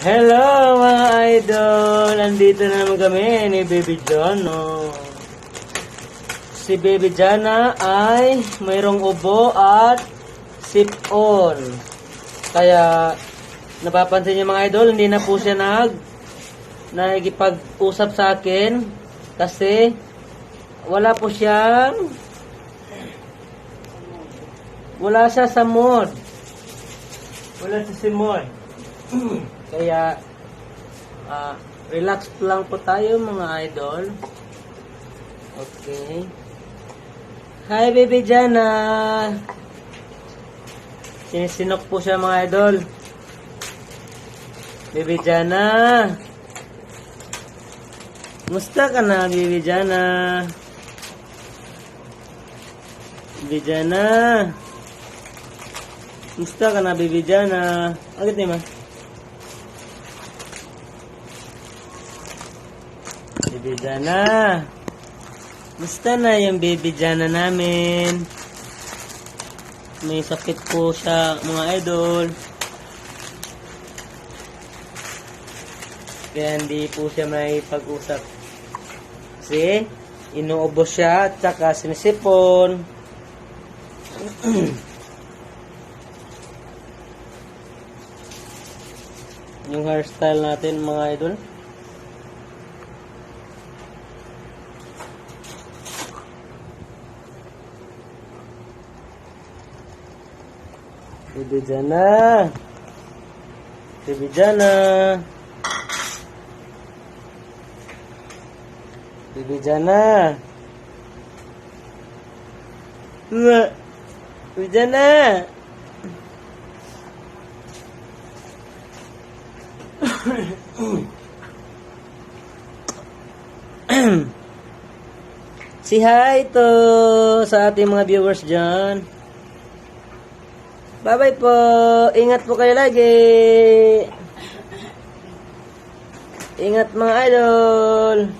Hello mga idol! Nandito na naman kami ni Baby John. Si Baby Jana ay mayroong ubo at sip-on. Kaya napapansin niyo mga idol, hindi na po siya nagipag-usap sa akin kasi wala siya sa mood. Wala siya sa mood. Kaya relax lang po tayo mga idol. Okay. Hi Baby Jana. Sinisinok po siya mga idol. Baby Jana. Musta ka na Baby Jana? Baby Jana. Musta ka na Baby Jana? Agad ni ma. Baby Jana. Musta na yung Baby Jana namin? May sakit po siya mga idol. Kaya hindi po siya may pag-usap. Kasi inuubos siya at saka sinisipon. Yung hairstyle natin mga idol. Baby Jana. Baby Jana. Baby Jana. Baby Jana. Say hi to sa ating mga viewers dyan. Bye-bye po. Ingat po kayo lagi. Ingat mga idol.